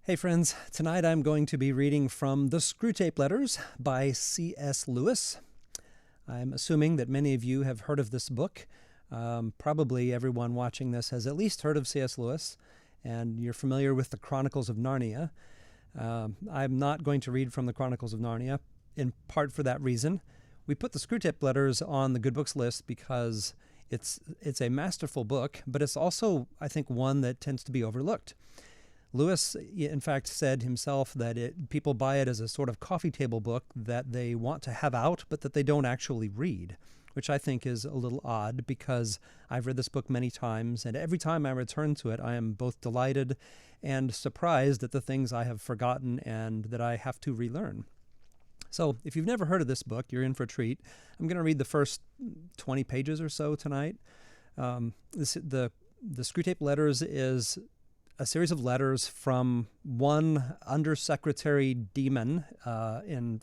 Hey friends, tonight I'm going to be reading from the Screwtape Letters by C.S. Lewis. I'm assuming that many of you have heard of this book. Probably everyone watching this has at least heard of C.S. Lewis, and you're familiar with the Chronicles of Narnia. I'm not going to read from the Chronicles of Narnia, in part for that reason. We put the Screwtape Letters on the Good Books list because it's a masterful book, but it's also, I think, one that tends to be overlooked. Lewis, in fact, said himself that people buy it as a sort of coffee table book that they want to have out, but that they don't actually read, which I think is a little odd because I've read this book many times, and every time I return to it, I am both delighted and surprised at the things I have forgotten and that I have to relearn. So if you've never heard of this book, you're in for a treat. I'm going to read the first 20 pages or so tonight. The Screwtape Letters is a series of letters from one undersecretary demon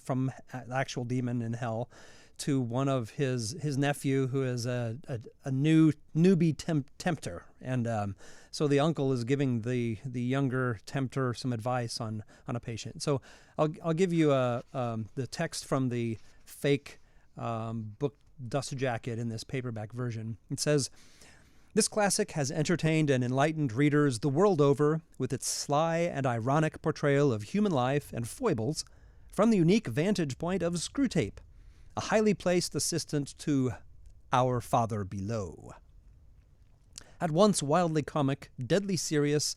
from actual demon in hell to one of his nephew, who is a newbie tempter. And so the uncle is giving the younger tempter some advice on a patient. So I'll give you the text from the fake book dust jacket in this paperback version. It says, "This classic has entertained and enlightened readers the world over with its sly and ironic portrayal of human life and foibles from the unique vantage point of Screwtape, a highly placed assistant to our Father below. At once wildly comic, deadly serious,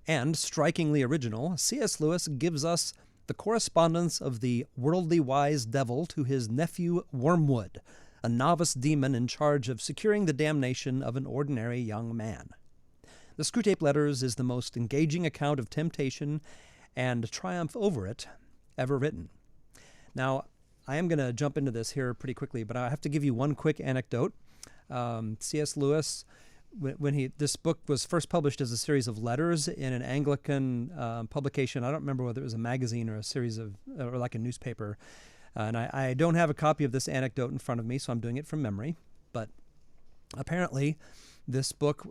and strikingly original, C.S. Lewis gives us the correspondence of the worldly wise devil to his nephew Wormwood, a novice demon in charge of securing the damnation of an ordinary young man. The Screwtape Letters is the most engaging account of temptation and triumph over it ever written." Now, I am going to jump into this here pretty quickly, but I have to give you one quick anecdote. C.S. Lewis, when this book was first published as a series of letters in an Anglican publication, I don't remember whether it was a magazine or a series of, or like a newspaper. And I don't have a copy of this anecdote in front of me, so I'm doing it from memory. But apparently, this book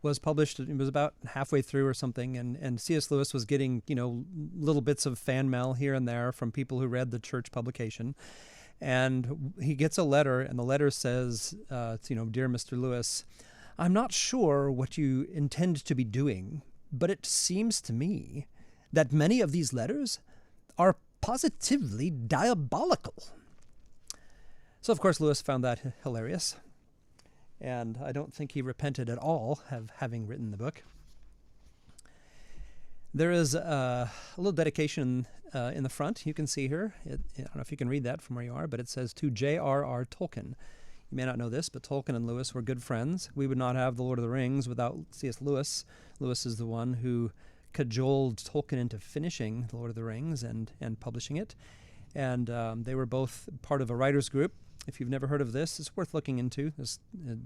was published. It was about halfway through or something, and C.S. Lewis was getting, little bits of fan mail here and there from people who read the church publication. And he gets a letter, and the letter says, "Dear Mr. Lewis, I'm not sure what you intend to be doing, but it seems to me that many of these letters are positively diabolical." So, of course, Lewis found that hilarious, and I don't think he repented at all of having written the book. There is a little dedication in the front. You can see here. I don't know if you can read that from where you are, but it says, "To J.R.R. Tolkien." You may not know this, but Tolkien and Lewis were good friends. We would not have The Lord of the Rings without C.S. Lewis. Lewis is the one who cajoled Tolkien into finishing The Lord of the Rings and publishing it. And they were both part of a writer's group. If you've never heard of this, it's worth looking into. There's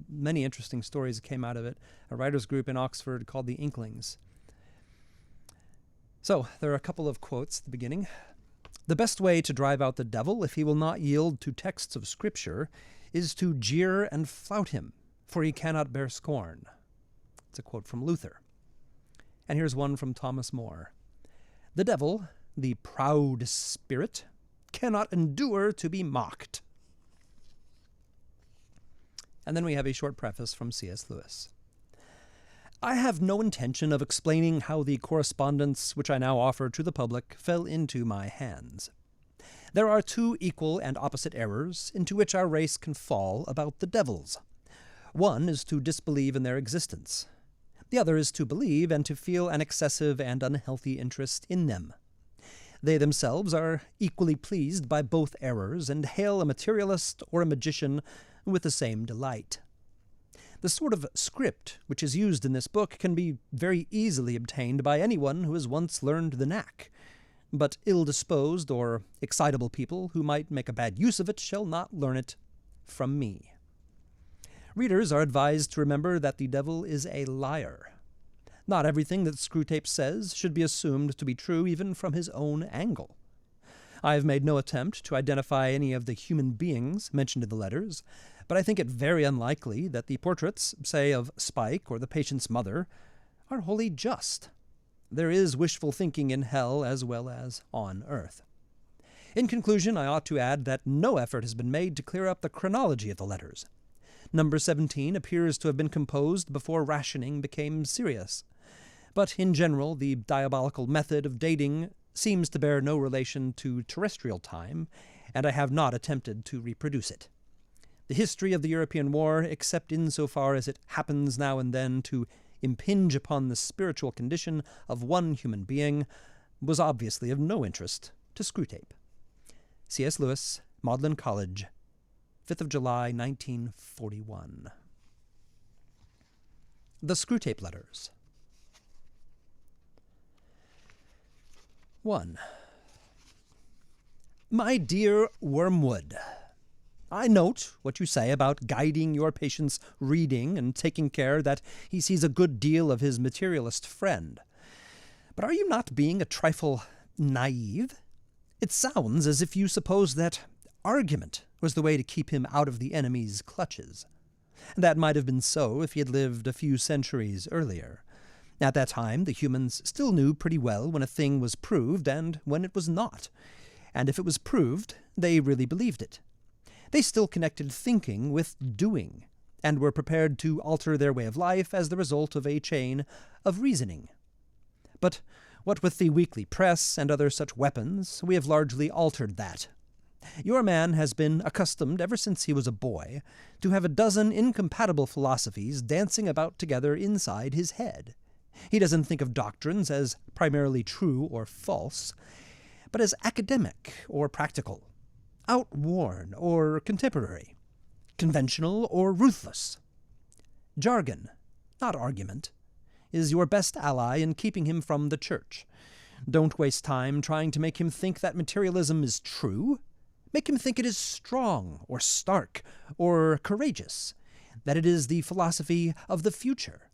many interesting stories that came out of it. A writer's group in Oxford called the Inklings. So there are a couple of quotes at the beginning. "The best way to drive out the devil, if he will not yield to texts of Scripture, is to jeer and flout him, for he cannot bear scorn." It's a quote from Luther. And here's one from Thomas More. "The devil, the proud spirit, cannot endure to be mocked." And then we have a short preface from C.S. Lewis. "I have no intention of explaining how the correspondence which I now offer to the public fell into my hands. There are two equal and opposite errors into which our race can fall about the devils. One is to disbelieve in their existence. The other is to believe and to feel an excessive and unhealthy interest in them. They themselves are equally pleased by both errors and hail a materialist or a magician with the same delight. The sort of script which is used in this book can be very easily obtained by anyone who has once learned the knack, but ill-disposed or excitable people who might make a bad use of it shall not learn it from me. Readers are advised to remember that the devil is a liar. Not everything that Screwtape says should be assumed to be true even from his own angle. I have made no attempt to identify any of the human beings mentioned in the letters, but I think it very unlikely that the portraits, say, of Spike or the patient's mother, are wholly just. There is wishful thinking in hell as well as on earth. In conclusion, I ought to add that no effort has been made to clear up the chronology of the letters. Number 17 appears to have been composed before rationing became serious. But in general, the diabolical method of dating seems to bear no relation to terrestrial time, and I have not attempted to reproduce it. The history of the European war, except insofar as it happens now and then to impinge upon the spiritual condition of one human being, was obviously of no interest to Screwtape. C.S. Lewis, Magdalen College, 5th of July, 1941. The Screwtape Letters. 1. My dear Wormwood, I note what you say about guiding your patient's reading and taking care that he sees a good deal of his materialist friend. But are you not being a trifle naive? It sounds as if you suppose that argument was the way to keep him out of the enemy's clutches. That might have been so if he had lived a few centuries earlier. At that time, the humans still knew pretty well when a thing was proved and when it was not. And if it was proved, they really believed it. They still connected thinking with doing, and were prepared to alter their way of life as the result of a chain of reasoning. But what with the weekly press and other such weapons, we have largely altered that. Your man has been accustomed, ever since he was a boy, to have a dozen incompatible philosophies dancing about together inside his head. He doesn't think of doctrines as primarily true or false, but as academic or practical, outworn or contemporary, conventional or ruthless. Jargon, not argument, is your best ally in keeping him from the church. Don't waste time trying to make him think that materialism is true. Make him think it is strong or stark or courageous, that it is the philosophy of the future.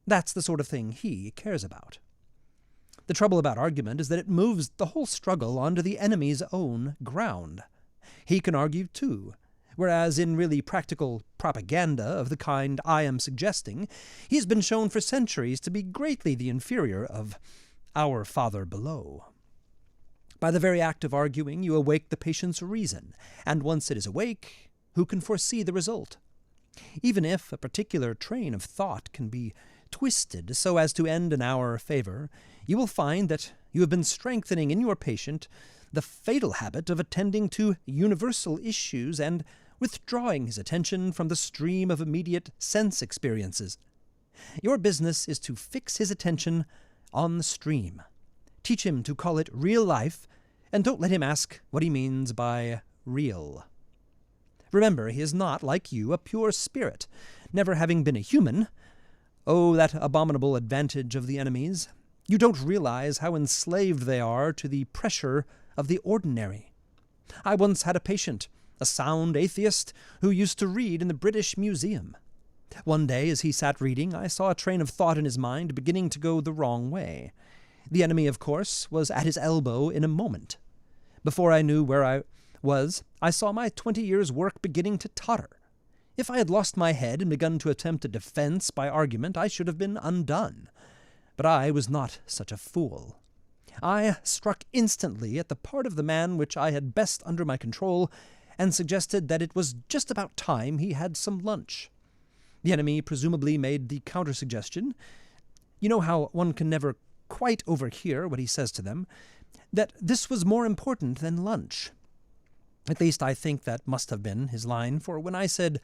That's the sort of thing he cares about. The trouble about argument is that it moves the whole struggle onto the enemy's own ground. He can argue too, whereas in really practical propaganda of the kind I am suggesting, he has been shown for centuries to be greatly the inferior of our Father below. By the very act of arguing, you awake the patient's reason, and once it is awake, who can foresee the result? Even if a particular train of thought can be twisted so as to end in our favor, you will find that you have been strengthening in your patient the fatal habit of attending to universal issues and withdrawing his attention from the stream of immediate sense experiences. Your business is to fix his attention on the stream. Teach him to call it real life, and don't let him ask what he means by real. Remember, he is not, like you, a pure spirit, never having been a human. Oh, that abominable advantage of the enemies! You don't realize how enslaved they are to the pressure of the ordinary. I once had a patient, a sound atheist, who used to read in the British Museum. One day, as he sat reading, I saw a train of thought in his mind beginning to go the wrong way. The enemy, of course, was at his elbow in a moment. Before I knew where I was, I saw my 20 years' work beginning to totter. If I had lost my head and begun to attempt a defense by argument, I should have been undone. But I was not such a fool. I struck instantly at the part of the man which I had best under my control, and suggested that it was just about time he had some lunch. The enemy presumably made the counter-suggestion. You know how one can never quite overhear what he says to them, that this was more important than lunch. At least I think that must have been his line, for when I said,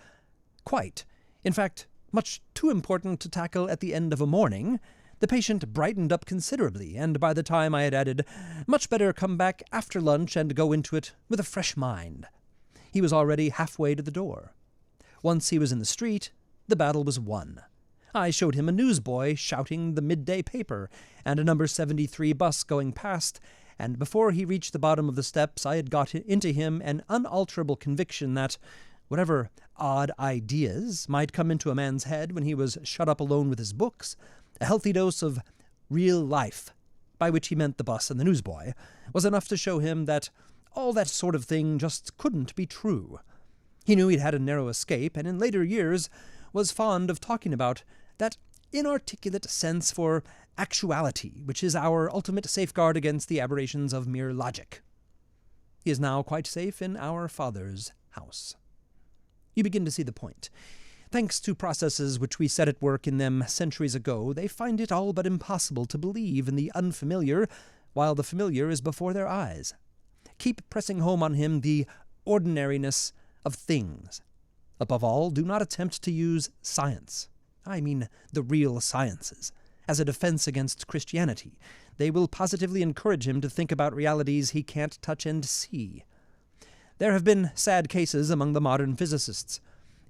quite, in fact, much too important to tackle at the end of a morning, the patient brightened up considerably, and by the time I had added, much better come back after lunch and go into it with a fresh mind, he was already halfway to the door. Once he was in the street, the battle was won. I showed him a newsboy shouting the midday paper, and a number 73 bus going past, and before he reached the bottom of the steps I had got into him an unalterable conviction that, whatever odd ideas might come into a man's head when he was shut up alone with his books, a healthy dose of real life, by which he meant the bus and the newsboy, was enough to show him that all that sort of thing just couldn't be true. He knew he'd had a narrow escape, and in later years was fond of talking about that inarticulate sense for actuality, which is our ultimate safeguard against the aberrations of mere logic. He is now quite safe in our Father's house. You begin to see the point. Thanks to processes which we set at work in them centuries ago, they find it all but impossible to believe in the unfamiliar while the familiar is before their eyes. Keep pressing home on him the ordinariness of things. Above all, do not attempt to use science, I mean the real sciences, as a defense against Christianity. They will positively encourage him to think about realities he can't touch and see. There have been sad cases among the modern physicists.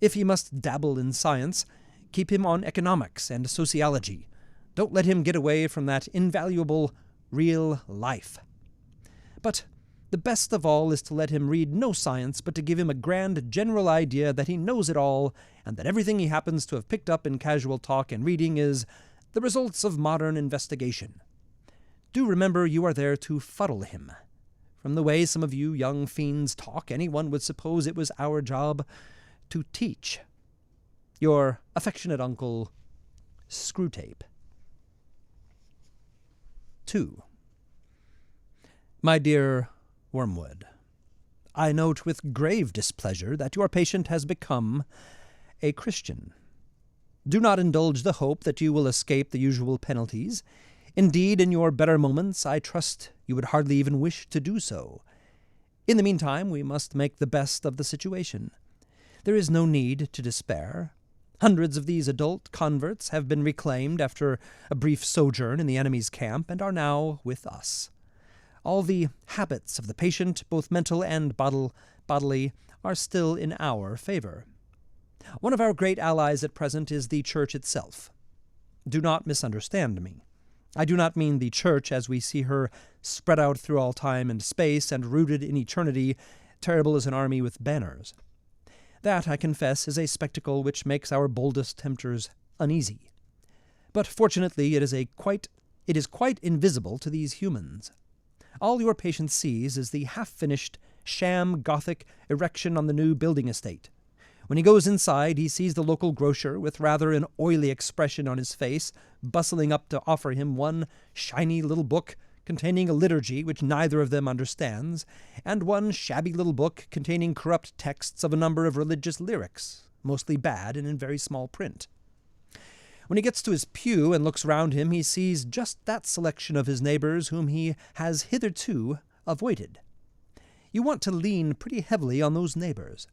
If he must dabble in science, keep him on economics and sociology. Don't let him get away from that invaluable real life. But the best of all is to let him read no science, but to give him a grand general idea that he knows it all, and that everything he happens to have picked up in casual talk and reading is the results of modern investigation. Do remember you are there to fuddle him. From the way some of you young fiends talk, anyone would suppose it was our job to teach. Your affectionate uncle, Screwtape. 2. My dear Wormwood, I note with grave displeasure that your patient has become a Christian. Do not indulge the hope that you will escape the usual penalties. Indeed, in your better moments, I trust you would hardly even wish to do so. In the meantime, we must make the best of the situation. There is no need to despair. Hundreds of these adult converts have been reclaimed after a brief sojourn in the enemy's camp and are now with us. All the habits of the patient, both mental and bodily, are still in our favor. One of our great allies at present is the Church itself. Do not misunderstand me. I do not mean the Church as we see her spread out through all time and space and rooted in eternity, terrible as an army with banners. That, I confess, is a spectacle which makes our boldest tempters uneasy. But fortunately it is quite invisible to these humans. All your patient sees is the half-finished, sham Gothic erection on the new building estate. When he goes inside, he sees the local grocer, with rather an oily expression on his face, bustling up to offer him one shiny little book containing a liturgy which neither of them understands, and one shabby little book containing corrupt texts of a number of religious lyrics, mostly bad and in very small print. When he gets to his pew and looks round him, he sees just that selection of his neighbors whom he has hitherto avoided. You want to lean pretty heavily on those neighbors.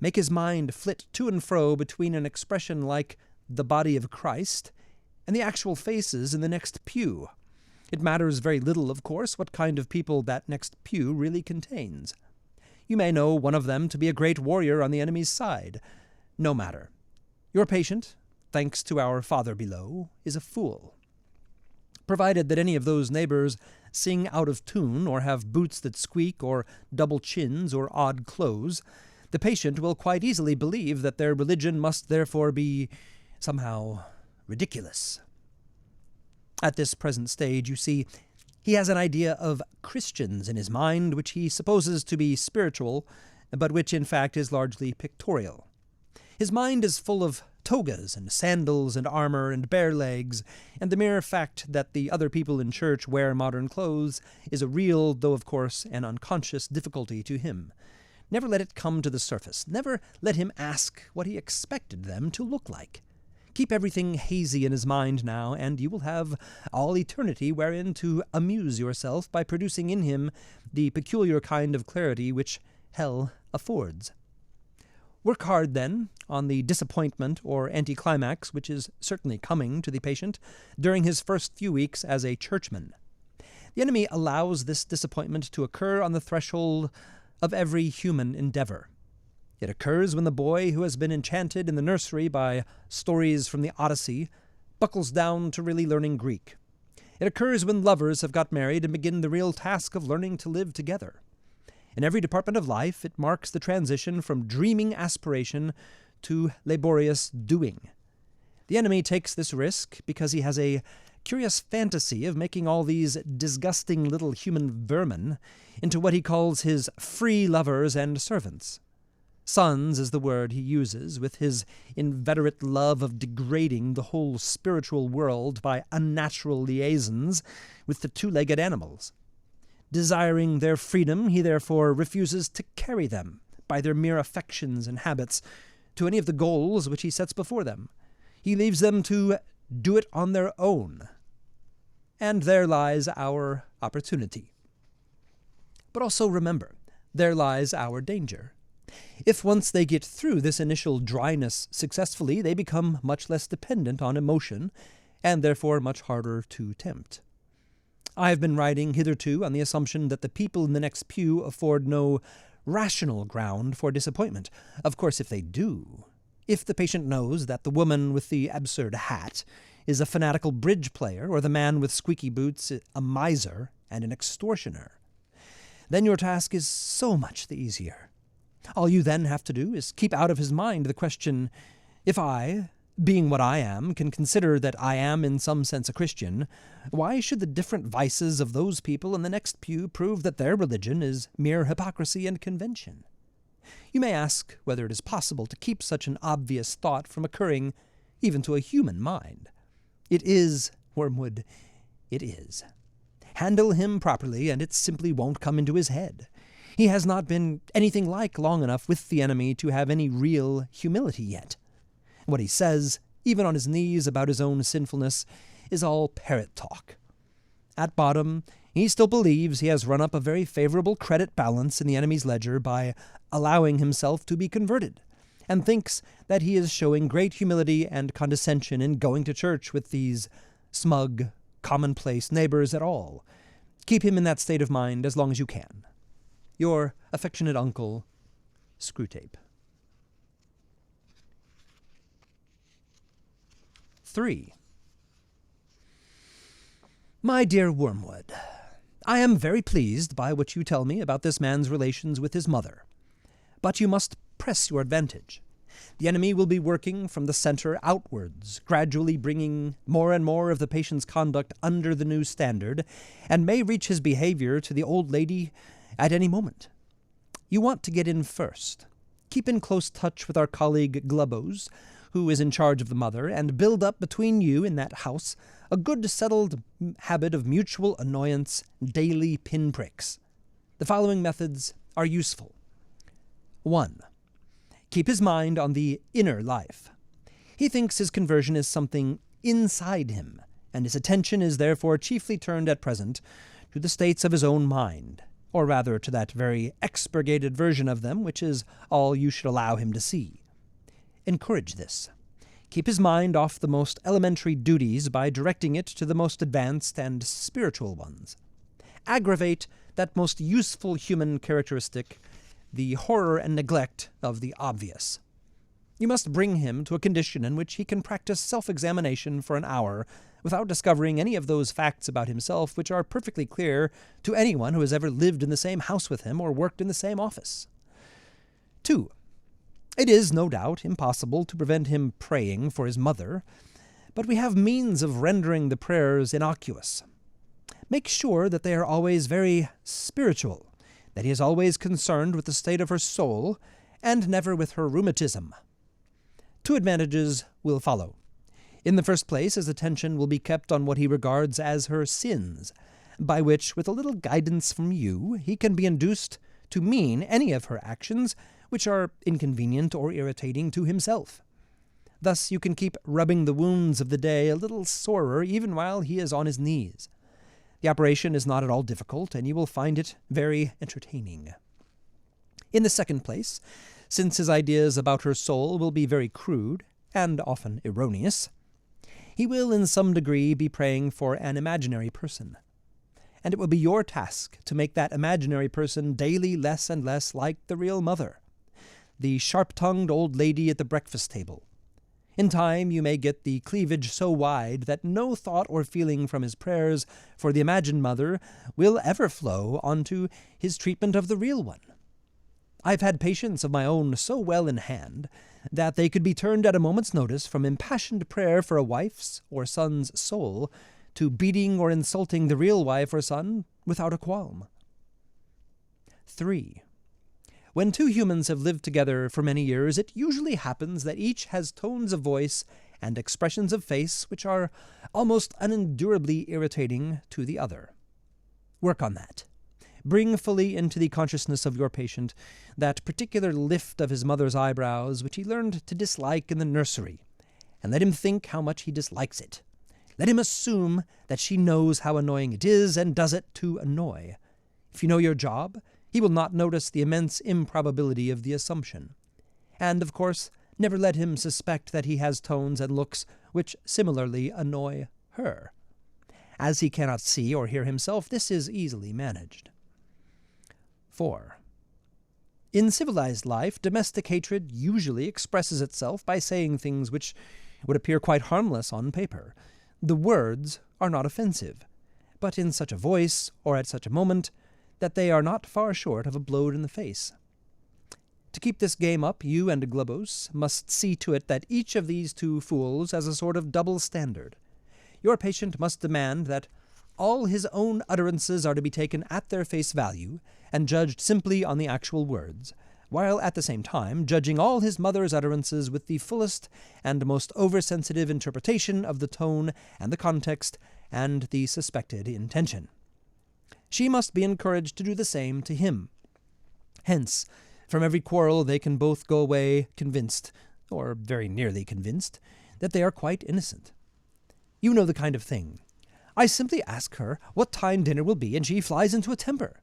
Make his mind flit to and fro between an expression like the body of Christ and the actual faces in the next pew. It matters very little, of course, what kind of people that next pew really contains. You may know one of them to be a great warrior on the enemy's side. No matter. Your patient, thanks to our Father below, is a fool. Provided that any of those neighbors sing out of tune, or have boots that squeak, or double chins, or odd clothes, the patient will quite easily believe that their religion must therefore be somehow ridiculous. At this present stage, you see, he has an idea of Christians in his mind which he supposes to be spiritual, but which in fact is largely pictorial. His mind is full of togas and sandals and armor and bare legs, and the mere fact that the other people in church wear modern clothes is a real, though of course an unconscious, difficulty to him. Never let it come to the surface. Never let him ask what he expected them to look like. Keep everything hazy in his mind now, and you will have all eternity wherein to amuse yourself by producing in him the peculiar kind of clarity which hell affords. Work hard, then, on the disappointment or anticlimax which is certainly coming to the patient during his first few weeks as a churchman. The enemy allows this disappointment to occur on the threshold of every human endeavor. It occurs when the boy who has been enchanted in the nursery by stories from the Odyssey buckles down to really learning Greek. It occurs when lovers have got married and begin the real task of learning to live together. In every department of life, it marks the transition from dreaming aspiration to laborious doing. The enemy takes this risk because he has a curious fantasy of making all these disgusting little human vermin into what he calls his free lovers and servants. Sons is the word he uses, with his inveterate love of degrading the whole spiritual world by unnatural liaisons with the two-legged animals. Desiring their freedom, he therefore refuses to carry them, by their mere affections and habits, to any of the goals which he sets before them. He leaves them to do it on their own. And there lies our opportunity. But also remember, there lies our danger. If once they get through this initial dryness successfully, they become much less dependent on emotion, and therefore much harder to tempt. I have been writing hitherto on the assumption that the people in the next pew afford no rational ground for disappointment. Of course, if they do, if the patient knows that the woman with the absurd hat is a fanatical bridge player, or the man with squeaky boots a miser and an extortioner, then your task is so much the easier. All you then have to do is keep out of his mind the question, if I, being what I am, can consider that I am in some sense a Christian, why should the different vices of those people in the next pew prove that their religion is mere hypocrisy and convention? You may ask whether it is possible to keep such an obvious thought from occurring even to a human mind. It is, Wormwood, it is. Handle him properly, and it simply won't come into his head. He has not been anything like long enough with the enemy to have any real humility yet. What he says, even on his knees about his own sinfulness, is all parrot talk. At bottom, he still believes he has run up a very favorable credit balance in the enemy's ledger by allowing himself to be converted, and thinks that he is showing great humility and condescension in going to church with these smug, commonplace neighbors at all. Keep him in that state of mind as long as you can. Your affectionate uncle, Screwtape. 3. My dear Wormwood, I am very pleased by what you tell me about this man's relations with his mother. But you must press your advantage. The enemy will be working from the center outwards, gradually bringing more and more of the patient's conduct under the new standard, and may reach his behavior to the old lady at any moment. You want to get in first. Keep in close touch with our colleague Glubbo's, who is in charge of the mother, and build up between you in that house a good settled habit of mutual annoyance, daily pinpricks. The following methods are useful. 1. Keep his mind on the inner life. He thinks his conversion is something inside him, and his attention is therefore chiefly turned at present to the states of his own mind, or rather to that very expurgated version of them which is all you should allow him to see. Encourage this. Keep his mind off the most elementary duties by directing it to the most advanced and spiritual ones. Aggravate that most useful human characteristic, the horror and neglect of the obvious. You must bring him to a condition in which he can practice self-examination for an hour without discovering any of those facts about himself which are perfectly clear to anyone who has ever lived in the same house with him or worked in the same office. 2. It is, no doubt, impossible to prevent him praying for his mother, but we have means of rendering the prayers innocuous. Make sure that they are always very spiritual, that he is always concerned with the state of her soul, and never with her rheumatism. 2 advantages will follow. In the first place, his attention will be kept on what he regards as her sins, by which, with a little guidance from you, he can be induced to mean any of her actions which are inconvenient or irritating to himself. Thus you can keep rubbing the wounds of the day a little sorer even while he is on his knees. The operation is not at all difficult, and you will find it very entertaining. In the second place, since his ideas about her soul will be very crude, and often erroneous, he will in some degree be praying for an imaginary person. And it will be your task to make that imaginary person daily less and less like the real mother, the sharp-tongued old lady at the breakfast table. In time you may get the cleavage so wide that no thought or feeling from his prayers for the imagined mother will ever flow onto his treatment of the real one. I've had patients of my own so well in hand that they could be turned at a moment's notice from impassioned prayer for a wife's or son's soul to beating or insulting the real wife or son without a qualm. 3. When two humans have lived together for many years, it usually happens that each has tones of voice and expressions of face which are almost unendurably irritating to the other. Work on that. Bring fully into the consciousness of your patient that particular lift of his mother's eyebrows which he learned to dislike in the nursery, and let him think how much he dislikes it. Let him assume that she knows how annoying it is and does it to annoy. If you know your job, he will not notice the immense improbability of the assumption. And, of course, never let him suspect that he has tones and looks which similarly annoy her. As he cannot see or hear himself, this is easily managed. 4. In civilized life, domestic hatred usually expresses itself by saying things which would appear quite harmless on paper. The words are not offensive, but in such a voice, or at such a moment, that they are not far short of a blow in the face. To keep this game up, you and Globos must see to it that each of these two fools has a sort of double standard. Your patient must demand that all his own utterances are to be taken at their face value and judged simply on the actual words, while at the same time judging all his mother's utterances with the fullest and most oversensitive interpretation of the tone and the context and the suspected intention. She must be encouraged to do the same to him. Hence, from every quarrel they can both go away convinced, or very nearly convinced, that they are quite innocent. You know the kind of thing. I simply ask her what time dinner will be, and she flies into a temper.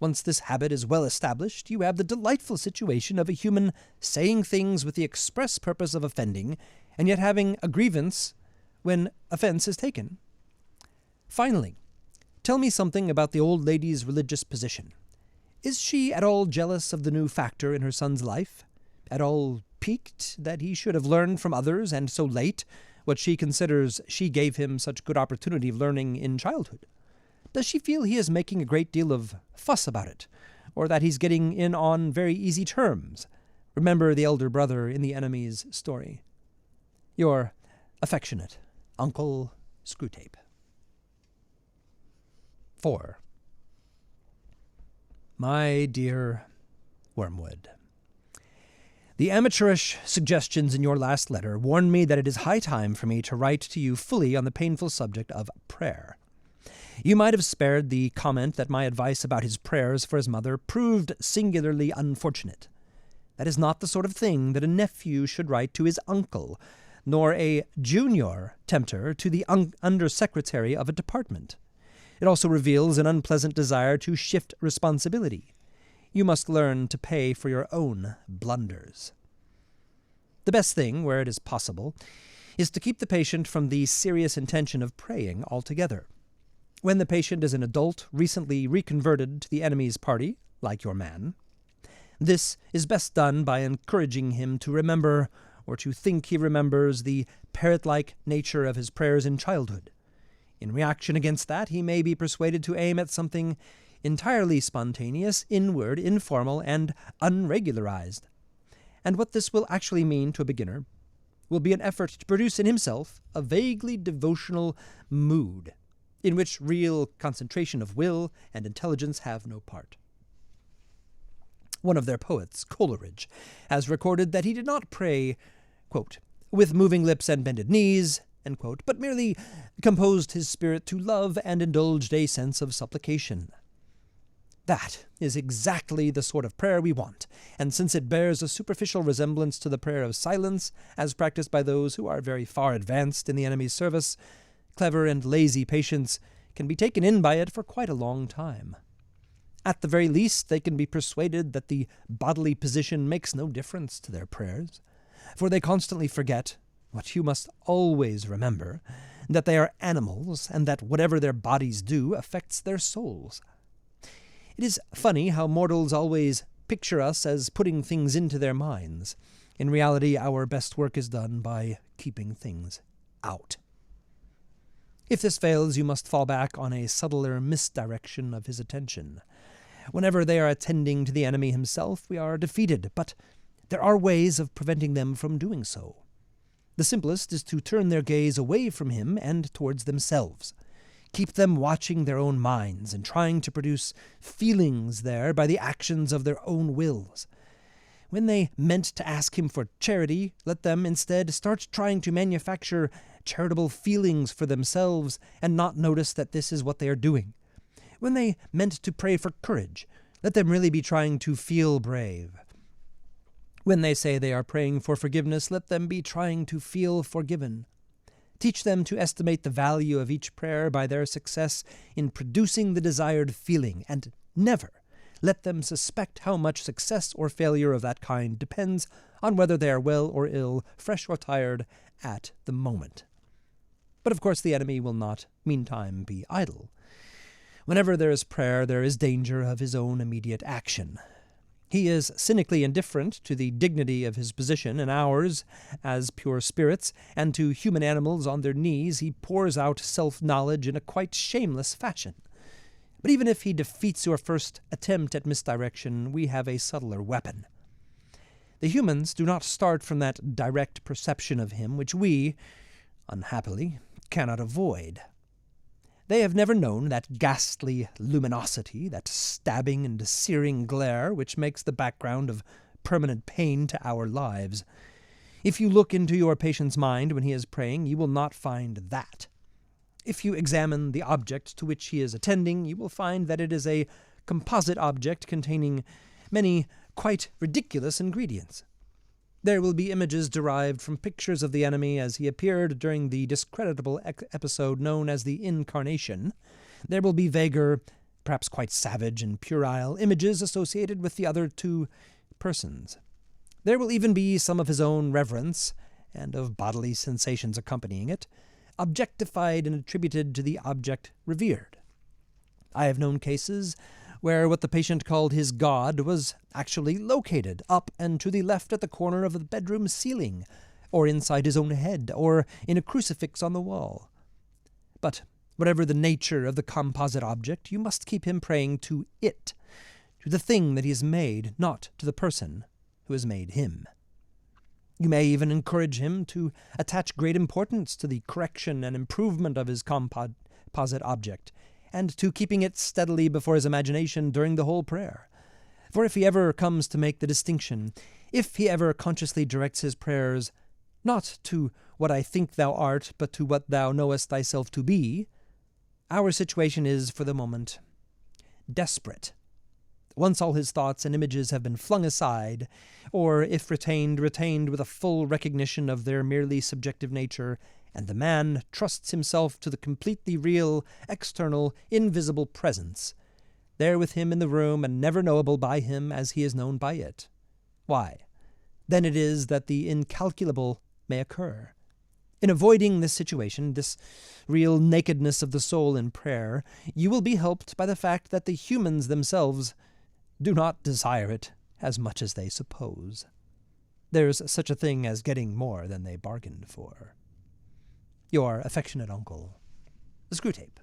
Once this habit is well established, you have the delightful situation of a human saying things with the express purpose of offending, and yet having a grievance when offense is taken. Finally, tell me something about the old lady's religious position. Is she at all jealous of the new factor in her son's life? At all piqued that he should have learned from others, and so late, what she considers she gave him such good opportunity of learning in childhood? Does she feel he is making a great deal of fuss about it, or that he's getting in on very easy terms? Remember the elder brother in the enemy's story. Your affectionate Uncle Screwtape. 4. My dear Wormwood, the amateurish suggestions in your last letter warn me that it is high time for me to write to you fully on the painful subject of prayer. You might have spared the comment that my advice about his prayers for his mother proved singularly unfortunate. That is not the sort of thing that a nephew should write to his uncle, nor a junior tempter to the undersecretary of a department. It also reveals an unpleasant desire to shift responsibility. You must learn to pay for your own blunders. The best thing, where it is possible, is to keep the patient from the serious intention of praying altogether. When the patient is an adult recently reconverted to the enemy's party, like your man, this is best done by encouraging him to remember, or to think he remembers, the parrot-like nature of his prayers in childhood. In reaction against that, he may be persuaded to aim at something entirely spontaneous, inward, informal, and unregularized. And what this will actually mean to a beginner will be an effort to produce in himself a vaguely devotional mood, in which real concentration of will and intelligence have no part. One of their poets, Coleridge, has recorded that he did not pray, quote, with moving lips and bended knees, end quote, but merely composed his spirit to love and indulged a sense of supplication. That is exactly the sort of prayer we want, and since it bears a superficial resemblance to the prayer of silence, as practiced by those who are very far advanced in the enemy's service, clever and lazy patients can be taken in by it for quite a long time. At the very least, they can be persuaded that the bodily position makes no difference to their prayers, for they constantly forget, what you must always remember, that they are animals, and that whatever their bodies do affects their souls. It is funny how mortals always picture us as putting things into their minds. In reality, our best work is done by keeping things out. If this fails, you must fall back on a subtler misdirection of his attention. Whenever they are attending to the enemy himself, we are defeated, but there are ways of preventing them from doing so. The simplest is to turn their gaze away from him and towards themselves. keep them watching their own minds and trying to produce feelings there by the actions of their own wills. When they meant to ask him for charity, let them instead start trying to manufacture charitable feelings for themselves and not notice that this is what they are doing. When they meant to pray for courage, let them really be trying to feel brave. When they say they are praying for forgiveness, let them be trying to feel forgiven. Teach them to estimate the value of each prayer by their success in producing the desired feeling, and never let them suspect how much success or failure of that kind depends on whether they are well or ill, fresh or tired, at the moment. But of course the enemy will not, meantime, be idle. Whenever there is prayer, there is danger of his own immediate action. He is cynically indifferent to the dignity of his position and ours as pure spirits, and to human animals on their knees he pours out self-knowledge in a quite shameless fashion. But even if he defeats your first attempt at misdirection, we have a subtler weapon. The humans do not start from that direct perception of him which we, unhappily, cannot avoid. They have never known that ghastly luminosity, that stabbing and searing glare which makes the background of permanent pain to our lives. If you look into your patient's mind when he is praying, you will not find that. If you examine the object to which he is attending, you will find that it is a composite object containing many quite ridiculous ingredients. There will be images derived from pictures of the enemy as he appeared during the discreditable episode known as the Incarnation. There will be vaguer, perhaps quite savage and puerile, images associated with the other two persons. There will even be some of his own reverence, and of bodily sensations accompanying it, objectified and attributed to the object revered. I have known cases where what the patient called his God was actually located up and to the left at the corner of the bedroom ceiling, or inside his own head, or in a crucifix on the wall. But whatever the nature of the composite object, you must keep him praying to it, to the thing that he has made, not to the person who has made him. You may even encourage him to attach great importance to the correction and improvement of his composite object, and to keeping it steadily before his imagination during the whole prayer. For if he ever comes to make the distinction, if he ever consciously directs his prayers, not to what I think thou art, but to what thou knowest thyself to be, our situation is, for the moment, desperate. Once all his thoughts and images have been flung aside, or, if retained with a full recognition of their merely subjective nature, and the man trusts himself to the completely real, external, invisible presence, there with him in the room and never knowable by him as he is known by it. Why, then it is that the incalculable may occur. In avoiding this situation, this real nakedness of the soul in prayer, you will be helped by the fact that the humans themselves do not desire it as much as they suppose. There's such a thing as getting more than they bargained for. Your affectionate uncle, Screwtape.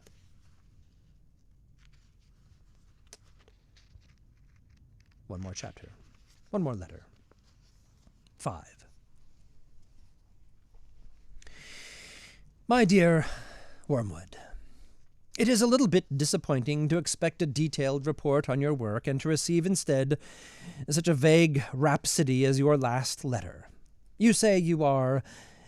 One more chapter. One more letter. 5. My dear Wormwood, it is a little bit disappointing to expect a detailed report on your work and to receive instead such a vague rhapsody as your last letter. You say you are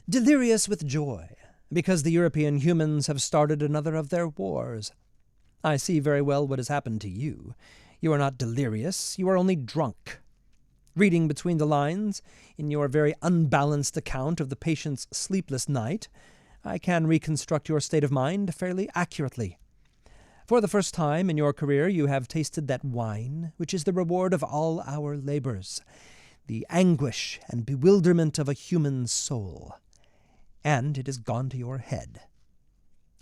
delirious with joy because the European humans have started another of their wars. I see very well what has happened to you. You are not delirious, you are only drunk. Reading between the lines, in your very unbalanced account of the patient's sleepless night, I can reconstruct your state of mind fairly accurately. For the first time in your career you have tasted that wine which is the reward of all our labors, the anguish and bewilderment of a human soul. And it has gone to your head.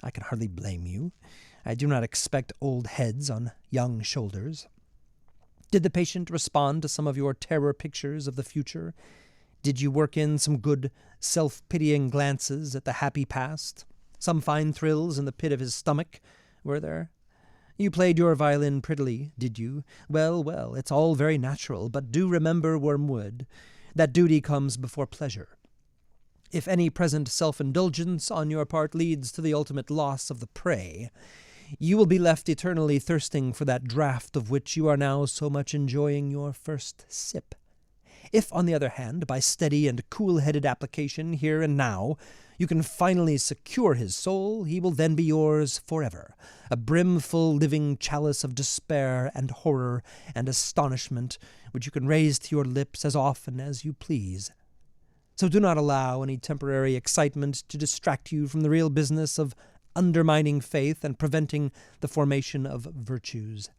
I can hardly blame you. I do not expect old heads on young shoulders. Did the patient respond to some of your terror pictures of the future? Did you work in some good, self-pitying glances at the happy past? Some fine thrills in the pit of his stomach, were there? You played your violin prettily, did you? Well, well, it's all very natural, but do remember, Wormwood, that duty comes before pleasure. If any present self-indulgence on your part leads to the ultimate loss of the prey, you will be left eternally thirsting for that draught of which you are now so much enjoying your first sip. If, on the other hand, by steady and cool-headed application here and now, you can finally secure his soul, he will then be yours forever, a brimful living chalice of despair and horror and astonishment, which you can raise to your lips as often as you please. So do not allow any temporary excitement to distract you from the real business of undermining faith and preventing the formation of virtues.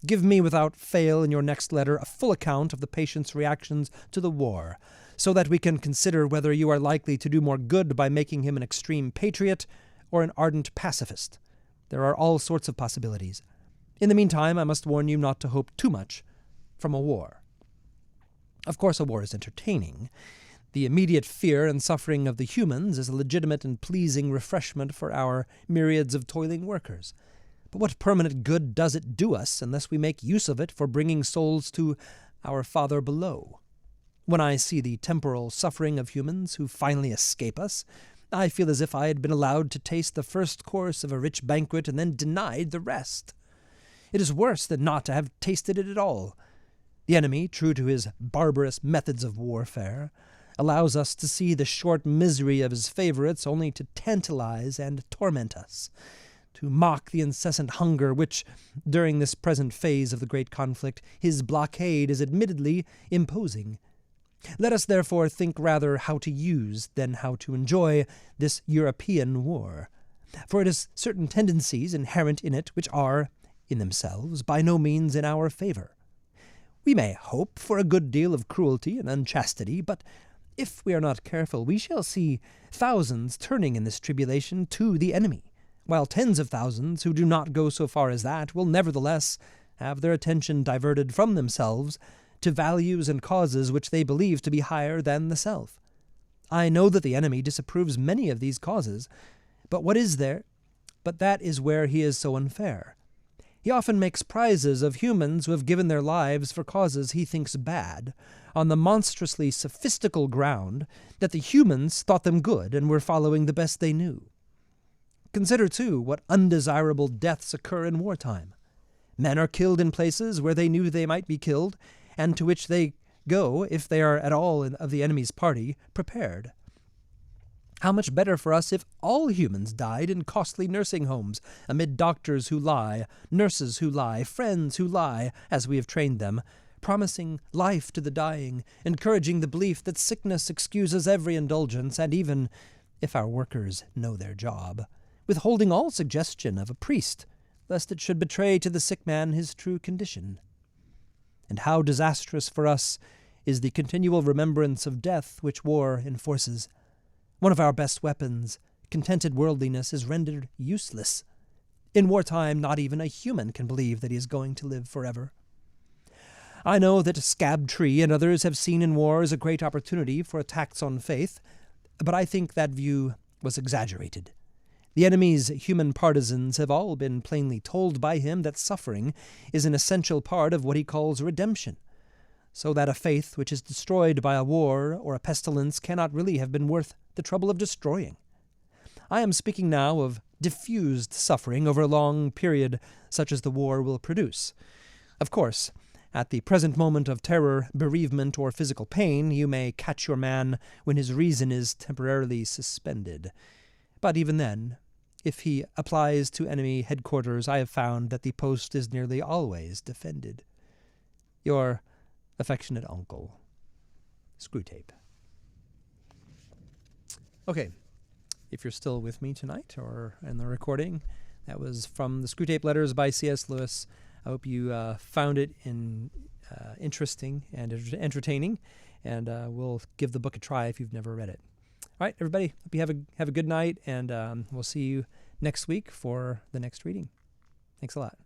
Give me without fail in your next letter a full account of the patient's reactions to the war, so that we can consider whether you are likely to do more good by making him an extreme patriot or an ardent pacifist. There are all sorts of possibilities. In the meantime, I must warn you not to hope too much from a war. Of course, a war is entertaining. The immediate fear and suffering of the humans is a legitimate and pleasing refreshment for our myriads of toiling workers. But what permanent good does it do us unless we make use of it for bringing souls to our Father below? When I see the temporal suffering of humans who finally escape us, I feel as if I had been allowed to taste the first course of a rich banquet and then denied the rest. It is worse than not to have tasted it at all. The enemy, true to his barbarous methods of warfare, allows us to see the short misery of his favorites only to tantalize and torment us, to mock the incessant hunger which, during this present phase of the great conflict, his blockade is admittedly imposing. Let us therefore think rather how to use than how to enjoy this European war, for it has certain tendencies inherent in it which are, in themselves, by no means in our favor. We may hope for a good deal of cruelty and unchastity, but if we are not careful, we shall see thousands turning in this tribulation to the enemy, while tens of thousands who do not go so far as that will nevertheless have their attention diverted from themselves to values and causes which they believe to be higher than the self. I know that the enemy disapproves many of these causes, but what is there? But that is where he is so unfair. He often makes prizes of humans who have given their lives for causes he thinks bad, on the monstrously sophistical ground that the humans thought them good and were following the best they knew. Consider, too, what undesirable deaths occur in wartime. Men are killed in places where they knew they might be killed, and to which they go, if they are at all of the enemy's party, prepared. How much better for us if all humans died in costly nursing homes, amid doctors who lie, nurses who lie, friends who lie, as we have trained them, promising life to the dying, encouraging the belief that sickness excuses every indulgence, and even, if our workers know their job, withholding all suggestion of a priest, lest it should betray to the sick man his true condition. And how disastrous for us is the continual remembrance of death which war enforces. One of our best weapons, contented worldliness, is rendered useless. In wartime, not even a human can believe that he is going to live forever. I know that Screwtape and others have seen in wars a great opportunity for attacks on faith, but I think that view was exaggerated. The enemy's human partisans have all been plainly told by him that suffering is an essential part of what he calls redemption, so that a faith which is destroyed by a war or a pestilence cannot really have been worth the trouble of destroying. I am speaking now of diffused suffering over a long period such as the war will produce. Of course, at the present moment of terror, bereavement, or physical pain, you may catch your man when his reason is temporarily suspended. But even then, if he applies to enemy headquarters, I have found that the post is nearly always defended. Your affectionate uncle, Screwtape. Okay, if you're still with me tonight or in the recording, that was from the Screwtape Letters by C.S. Lewis. I hope you found it interesting and entertaining, and we'll give the book a try if you've never read it. All right, everybody, hope you have a good night, and we'll see you next week for the next reading. Thanks a lot.